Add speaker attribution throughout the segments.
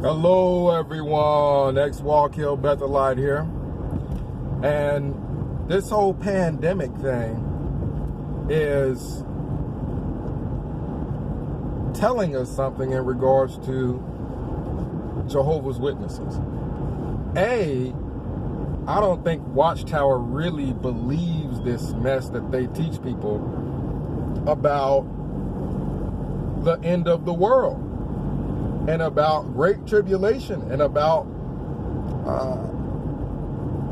Speaker 1: Hello everyone, X-Walk Hill Bethelite here. And this whole pandemic thing is telling us something in regards to Jehovah's Witnesses. I don't think Watchtower really believes this mess that they teach people about the end of the world and about great tribulation and about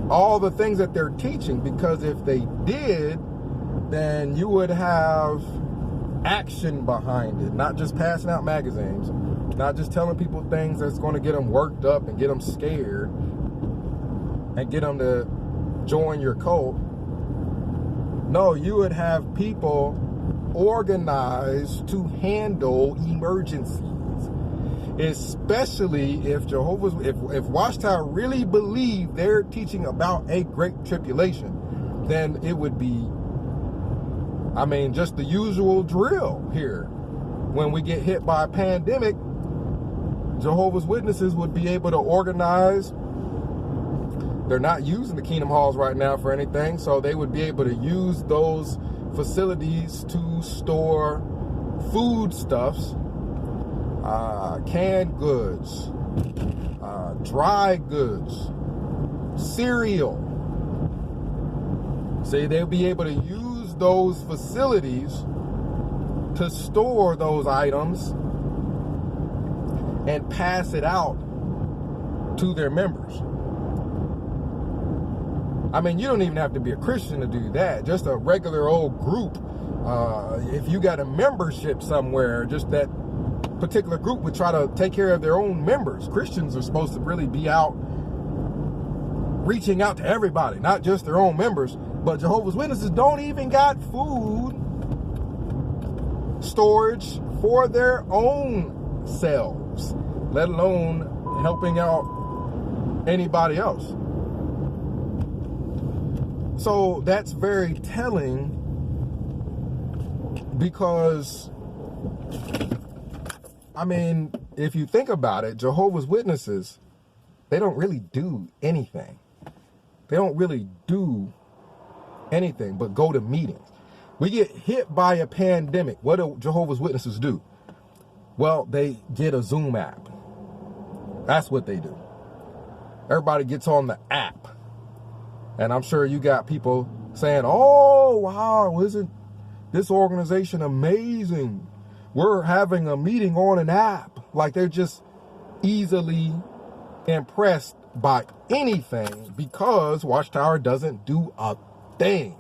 Speaker 1: all the things that they're teaching, because if they did, then you would have action behind it, not just passing out magazines, not just telling people things that's going to get them worked up and get them scared and get them to join your cult. No, you would have people organized to handle emergencies. Especially if if Watchtower really believed they're teaching about a great tribulation, then it would be, just the usual drill here. When we get hit by a pandemic, Jehovah's Witnesses would be able to organize. They're not using the Kingdom Halls right now for anything, so they would be able to use those facilities to store foodstuffs, canned goods, dry goods, cereal. See, they'll be able to use those facilities to store those items and pass it out to their members. You don't even have to be a Christian to do that. Just a regular old group. If you got a membership somewhere, just that particular group would try to take care of their own members. Christians are supposed to really be out reaching out to everybody, not just their own members. But Jehovah's Witnesses don't even got food storage for their own selves, let alone helping out anybody else. So that's very telling, because if you think about it, Jehovah's Witnesses, they don't really do anything. They don't really do anything but go to meetings. We get hit by a pandemic. What do Jehovah's Witnesses do? Well, they get a Zoom app. That's what they do. Everybody gets on the app. And I'm sure you got people saying, oh, wow, isn't this organization amazing? We're having a meeting on an app. Like, they're just easily impressed by anything because Watchtower doesn't do a thing.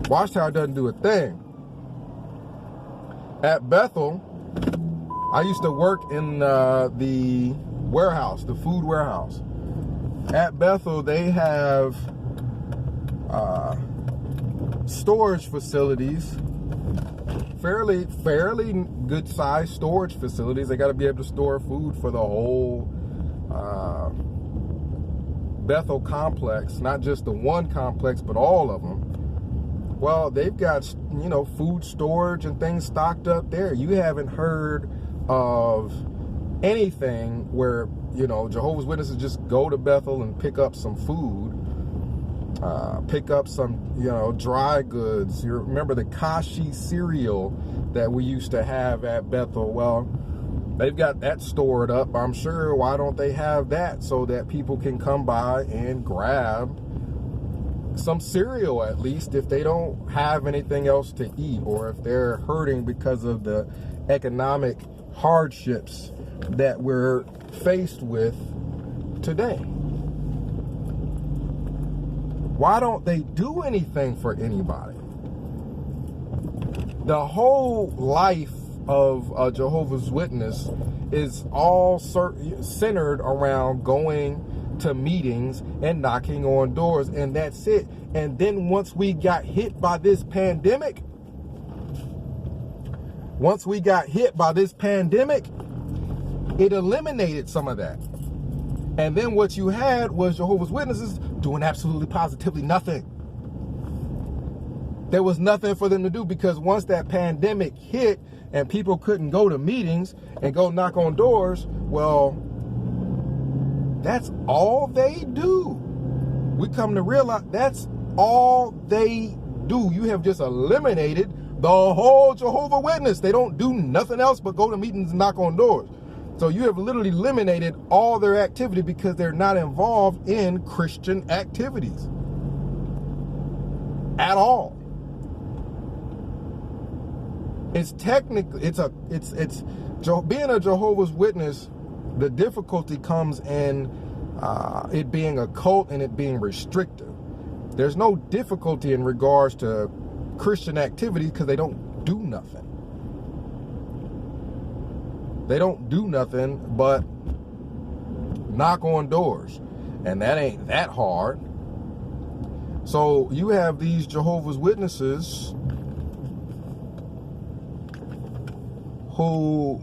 Speaker 1: Watchtower doesn't do a thing. At Bethel, I used to work in the warehouse, the food warehouse. At Bethel, they have storage facilities, fairly good sized storage facilities. They got to be able to store food for the whole Bethel complex, not just the one complex, but all of them. Well, they've got, food storage and things stocked up there. You haven't heard of anything where, Jehovah's Witnesses just go to Bethel and pick up some food, pick up some, dry goods. You remember the Kashi cereal that we used to have at Bethel? Well, they've got that stored up. I'm sure, why don't they have that so that people can come by and grab some cereal, at least, if they don't have anything else to eat, or if they're hurting because of the economic hardships that we're faced with today. Why don't they do anything for anybody? The whole life of a Jehovah's Witness is all centered around going to meetings and knocking on doors, and that's it. And then once we got hit by this pandemic, it eliminated some of that. And then what you had was Jehovah's Witnesses doing absolutely positively nothing. There was nothing for them to do, because once that pandemic hit and people couldn't go to meetings and go knock on doors, well, that's all they do. We come to realize that's all they do. You have just eliminated the whole Jehovah Witness. They don't do nothing else but go to meetings and knock on doors. So you have literally eliminated all their activity because they're not involved in Christian activities at all. It's technically, it's being a Jehovah's Witness. The difficulty comes in it being a cult and it being restrictive. There's no difficulty in regards to Christian activity because they don't do nothing. They don't do nothing but knock on doors, and that ain't that hard. So you have these Jehovah's Witnesses who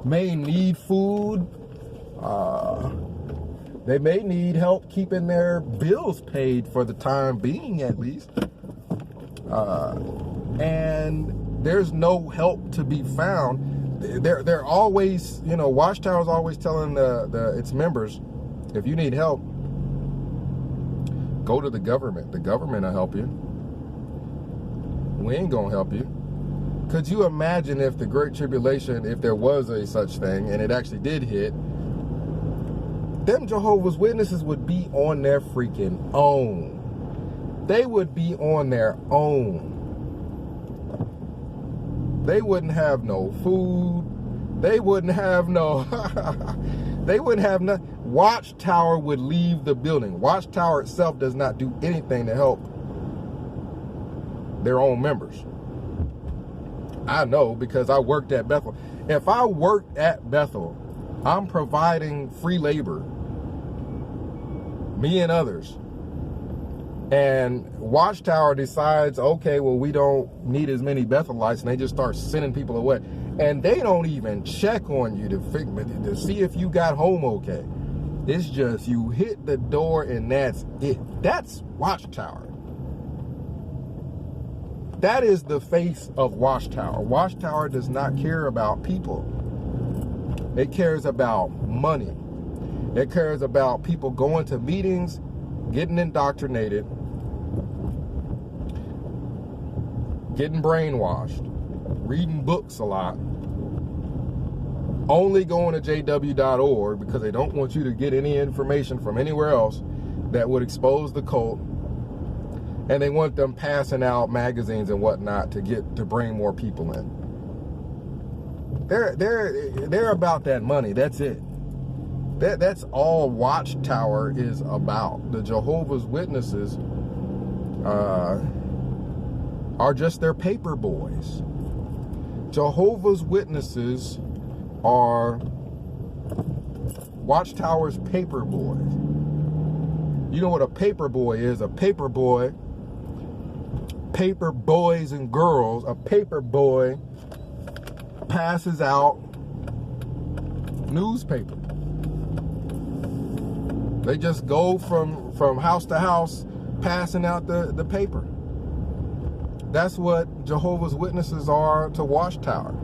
Speaker 1: may need food. They may need help keeping their bills paid for the time being, at least. And there's no help to be found. They're always, Watchtower's always telling its members, if you need help, go to the government. The government will help you. We ain't gonna help you. Could you imagine if the Great Tribulation, if there was a such thing, and it actually did hit, them Jehovah's Witnesses would be on their freaking own. They would be on their own. They wouldn't have no food. They wouldn't have no, they wouldn't have no, Watchtower would leave the building. Watchtower itself does not do anything to help their own members. I know, because I worked at Bethel. If I worked at Bethel, I'm providing free labor, me and others. And Watchtower decides, okay, well, we don't need as many Bethelites, and they just start sending people away. And they don't even check on you to see if you got home okay. It's just you hit the door and that's it. That's Watchtower. That is the face of Watchtower. Watchtower does not care about people. It cares about money. It cares about people going to meetings, getting indoctrinated, getting brainwashed, reading books a lot, only going to jw.org because they don't want you to get any information from anywhere else that would expose the cult. And they want them passing out magazines and whatnot to bring more people in. They're about that money. That's it. That's all Watchtower is about. The Jehovah's Witnesses are just their paper boys. Jehovah's Witnesses are Watchtower's paper boys. You know what a paper boy is? A paper boy, paper boys and girls, a paper boy passes out newspaper. They just go from house to house passing out the paper. That's what Jehovah's Witnesses are to Watchtower.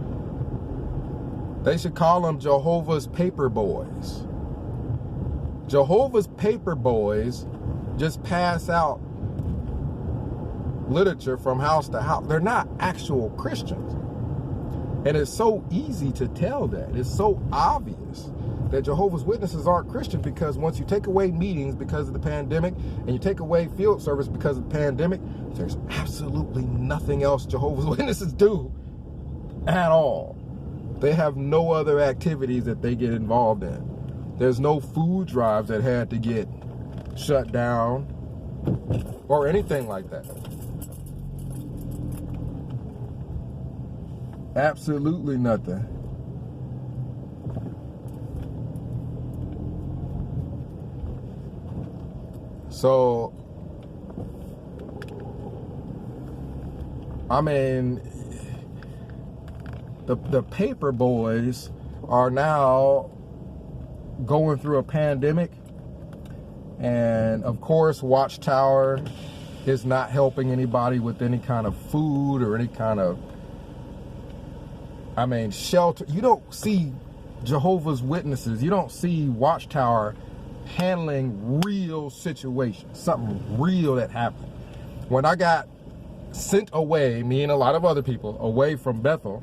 Speaker 1: They should call them Jehovah's paper boys. Jehovah's paper boys just pass out literature from house to house. They're not actual Christians. And it's so easy to tell that. It's so obvious that Jehovah's Witnesses aren't Christian, because once you take away meetings because of the pandemic and you take away field service because of the pandemic, there's absolutely nothing else Jehovah's Witnesses do at all. They have no other activities that they get involved in. There's no food drives that had to get shut down or anything like that. Absolutely nothing. So, I mean, the paper boys are now going through a pandemic, And of course, Watchtower is not helping anybody with any kind of food or any kind of, shelter. You don't see Jehovah's Witnesses, you don't see Watchtower handling real situations, something real that happened. When I got sent away, me and a lot of other people, away from Bethel,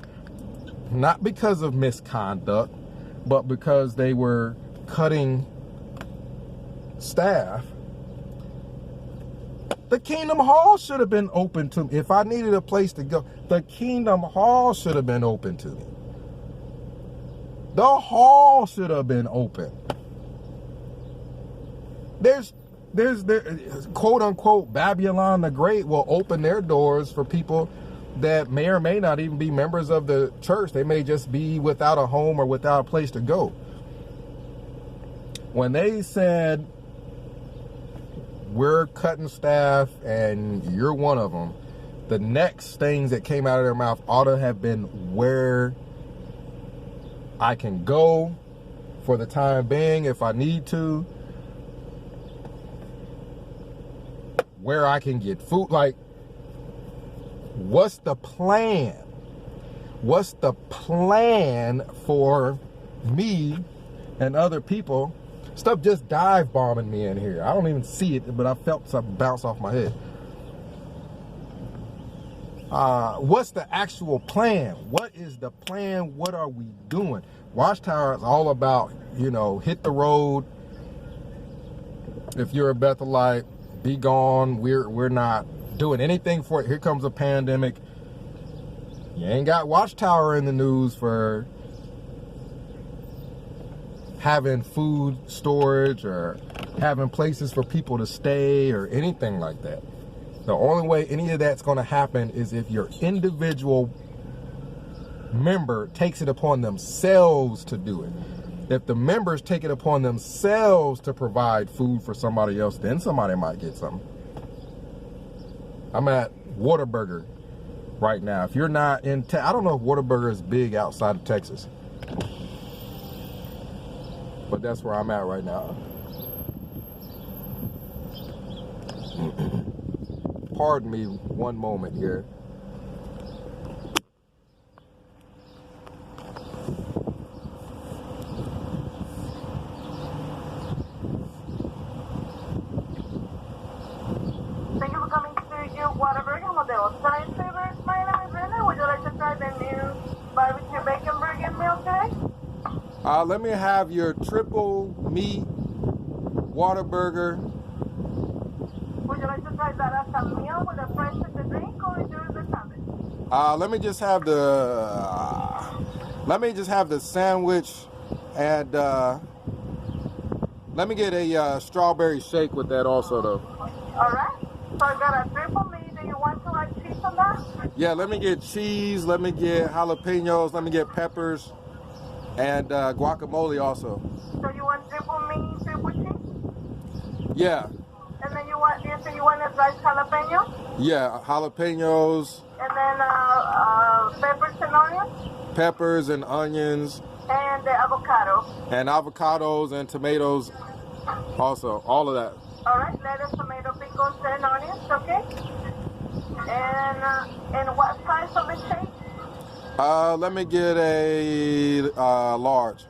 Speaker 1: not because of misconduct, but because they were cutting staff, the Kingdom Hall should have been open to me. If I needed a place to go, the Kingdom Hall should have been open to me. The hall should have been open. There's quote unquote Babylon the Great will open their doors for people that may or may not even be members of the church. They may just be without a home or without a place to go. When they said, we're cutting staff and you're one of them, the next things that came out of their mouth ought to have been where I can go for the time being if I need to, where I can get food. Like, what's the plan? What's the plan for me and other people? Stuff just dive bombing me in here. I don't even see it, but I felt something bounce off my head. What's the actual plan? What is the plan? What are we doing? Watchtower is all about, hit the road. If you're a Bethelite, be gone. We're not doing anything for it. Here comes a pandemic. You ain't got Watchtower in the news for having food storage or having places for people to stay or anything like that. The only way any of that's going to happen is if your individual member takes it upon themselves to do it. If the members take it upon themselves to provide food for somebody else, then somebody might get something. I'm at Whataburger right now. If you're not in, I don't know if Whataburger is big outside of Texas, but that's where I'm at right now. Pardon me one moment here.
Speaker 2: Thank you for coming to your Whataburger Modelo. Tonight's favorite, my name is Brenda. Would you like to try the new barbecue bacon burger meal today?
Speaker 1: Let me have your triple meat Whataburger.
Speaker 2: Would you like to try that as a meal with a fries and the drink, or just the sandwich?
Speaker 1: Let me just have the sandwich, and let me get a strawberry shake with that also, though.
Speaker 2: All right. So I got a triple meat. Do you want to add cheese on that?
Speaker 1: Yeah, let me get cheese. Let me get jalapenos. Let me get peppers, and guacamole also.
Speaker 2: So you want triple meat, triple cheese?
Speaker 1: Yeah.
Speaker 2: And then you want a diced jalapeno?
Speaker 1: Yeah, jalapenos.
Speaker 2: And then peppers and onions?
Speaker 1: Peppers and onions.
Speaker 2: And the avocado.
Speaker 1: And avocados and tomatoes also, all of that.
Speaker 2: All right, lettuce, tomato, pickles, and onions, okay? And what size of the shake?
Speaker 1: Let me get a large.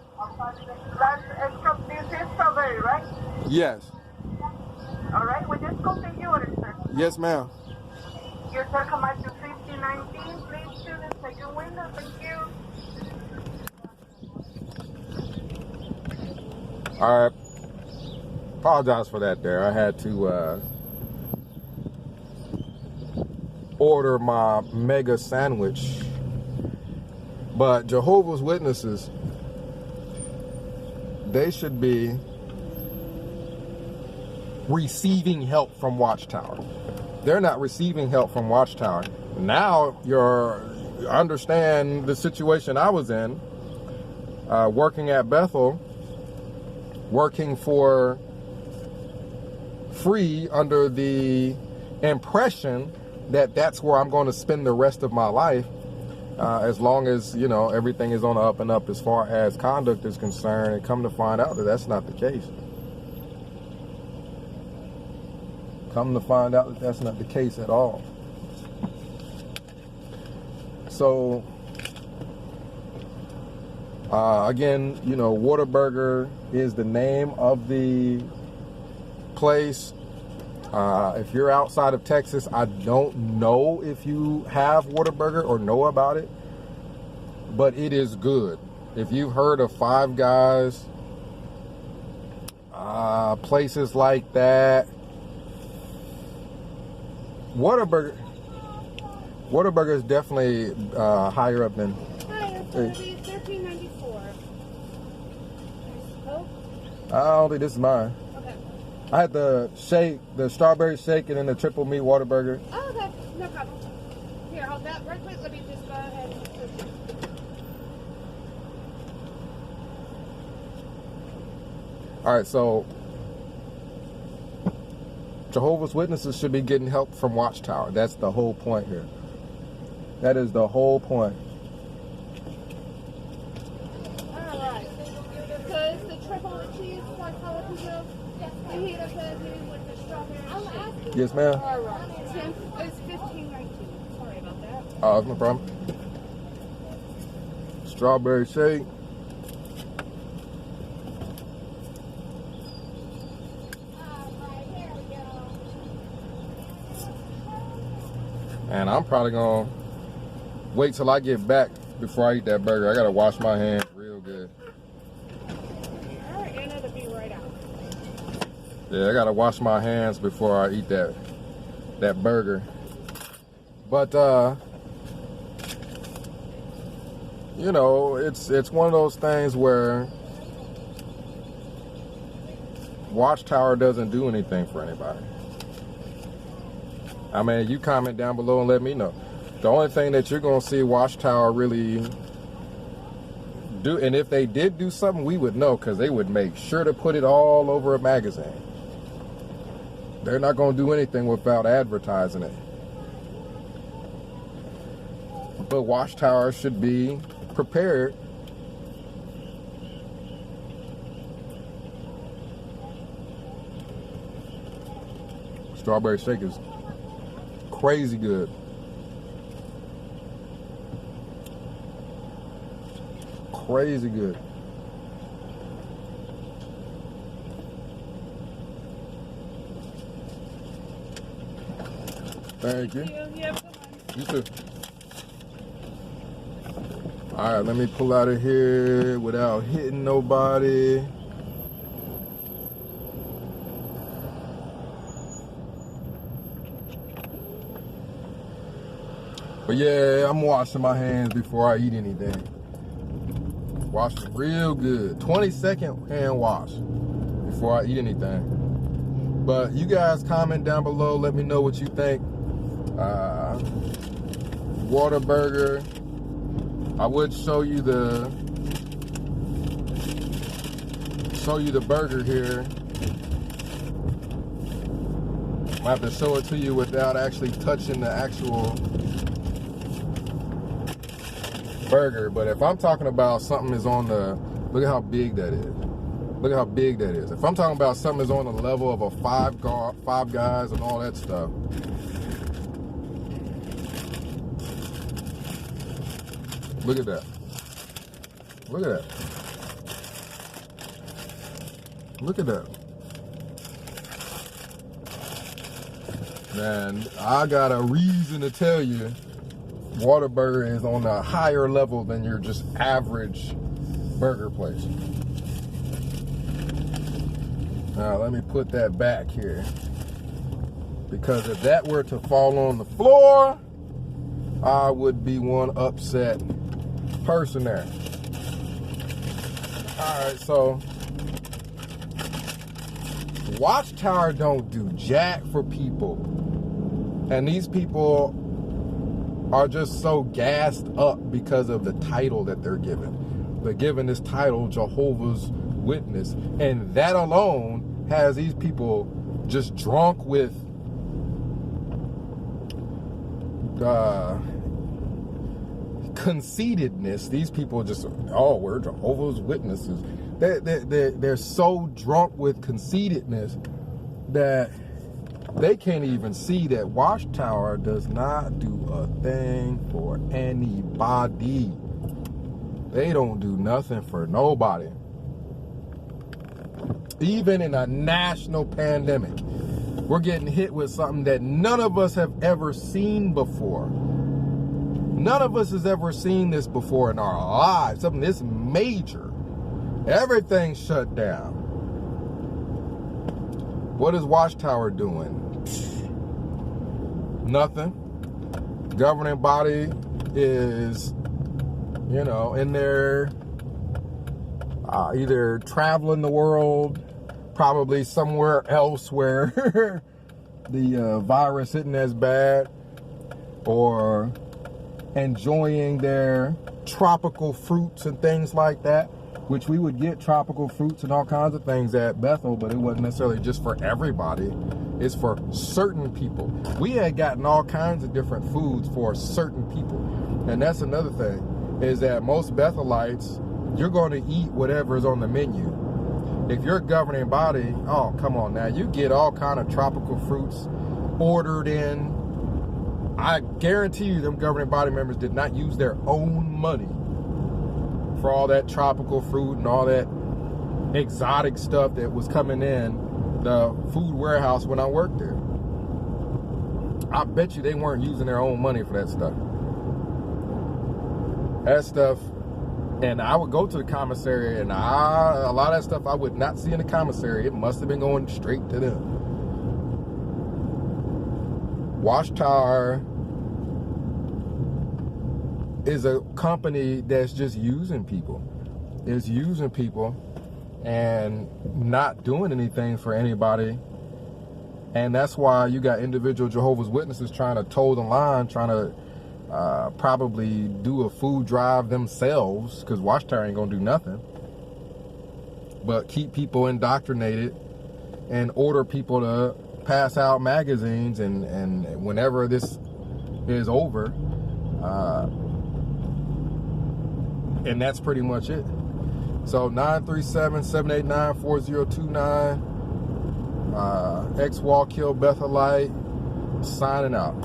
Speaker 2: That's extra, this is strawberry, right?
Speaker 1: Yes.
Speaker 2: All right, we just complete your order, sir.
Speaker 1: Yes, ma'am.
Speaker 2: Your sir, come out to 5019. Please choose the second window. Thank you.
Speaker 1: All right. Apologize for that there. I had to order my mega sandwich. But Jehovah's Witnesses, they should be receiving help from Watchtower. They're not receiving help from Watchtower. Now you understand the situation I was in, working at Bethel, working for free under the impression that that's where I'm going to spend the rest of my life, as long as, everything is on the up and up as far as conduct is concerned, and come to find out that that's not the case. Come to find out that that's not the case at all. So, again, you know, Whataburger is the name of the place. If you're outside of Texas, I don't know if you have Whataburger or know about it, but it is good. If you've heard of Five Guys, places like that, Whataburger is definitely higher up than.
Speaker 3: Hi, it's going to be $13.94. Coke?
Speaker 1: I don't think this is mine.
Speaker 3: Okay.
Speaker 1: I had the shake, the strawberry shake, and then the triple meat Whataburger.
Speaker 3: Oh, okay. No problem. Here, hold that real quick. Let me just go ahead and
Speaker 1: All right, so Jehovah's Witnesses should be getting help from Watchtower. That's the whole point here. That is the whole point.
Speaker 3: Alright. So it's the triple with cheese, like jalapeno, fajita fajita with the strawberry shake.
Speaker 1: Yes, ma'am.
Speaker 3: Alright. It's $15.19. Sorry about that.
Speaker 1: Oh, no problem. Strawberry shake. And I'm probably gonna wait till I get back before I eat that burger. I gotta wash my hands real good.
Speaker 3: Alright, and it'll be right out.
Speaker 1: Yeah, I gotta wash my hands before I eat that burger. But you know, it's one of those things where Watchtower doesn't do anything for anybody. I mean, you comment down below and let me know. The only thing that you're going to see Watchtower really do, and if they did do something, we would know, because they would make sure to put it all over a magazine. They're not going to do anything without advertising it. But Watchtower should be prepared. Strawberry shake is crazy good. Crazy good. Thank you. You too. All right, let me pull out of here without hitting nobody. But yeah, I'm washing my hands before I eat anything. Wash them real good. 20-second hand wash before I eat anything. But you guys comment down below. Let me know what you think. Whataburger. I would show you the burger here. I have to show it to you without actually touching the actual burger. But if I'm talking about something is on the, look at how big that is. Look at how big that is. If I'm talking about something is on the level of a Five Guys and all that stuff. Look at that. Look at that. Look at that. Man, I got a reason to tell you Whataburger is on a higher level than your just average burger place. Now let me put that back here, because if that were to fall on the floor, I would be one upset person there. Alright, so Watchtower don't do jack for people. And these people are just so gassed up because of the title that they're given. They're given this title, Jehovah's Witness. And that alone has these people just drunk with conceitedness. These people just, oh, we're Jehovah's Witnesses. They're so drunk with conceitedness that They can't even see that Watchtower does not do a thing for anybody. They don't do nothing for nobody. Even in a national pandemic, we're getting hit with something that none of us have ever seen before. None of us has ever seen this before in our lives. Something this major. Everything's shut down. What is Watchtower doing? Nothing. Governing body is, you know, in there either traveling the world, probably somewhere else where the virus isn't as bad, or enjoying their tropical fruits and things like that, which we would get tropical fruits and all kinds of things at Bethel, but it wasn't necessarily just for everybody. It's for certain people. We had gotten all kinds of different foods for certain people. And that's another thing, is that most Bethelites, you're going to eat whatever is on the menu. If you're a governing body, oh, come on now, you get all kind of tropical fruits ordered in. I guarantee you them governing body members did not use their own money for all that tropical fruit and all that exotic stuff that was coming in the food warehouse when I worked there. I bet you they weren't using their own money for that stuff. That stuff, and I would go to the commissary, and a lot of that stuff I would not see in the commissary. It must have been going straight to them. Watchtower is a company that's just using people. It's using people and not doing anything for anybody. And that's why you got individual Jehovah's Witnesses trying to toe the line, trying to probably do a food drive themselves, because Watchtower ain't gonna do nothing but keep people indoctrinated and order people to pass out magazines, and whenever this is over, and that's pretty much it. So 937-789-4029, X-Wall Kill Bethelite, signing out.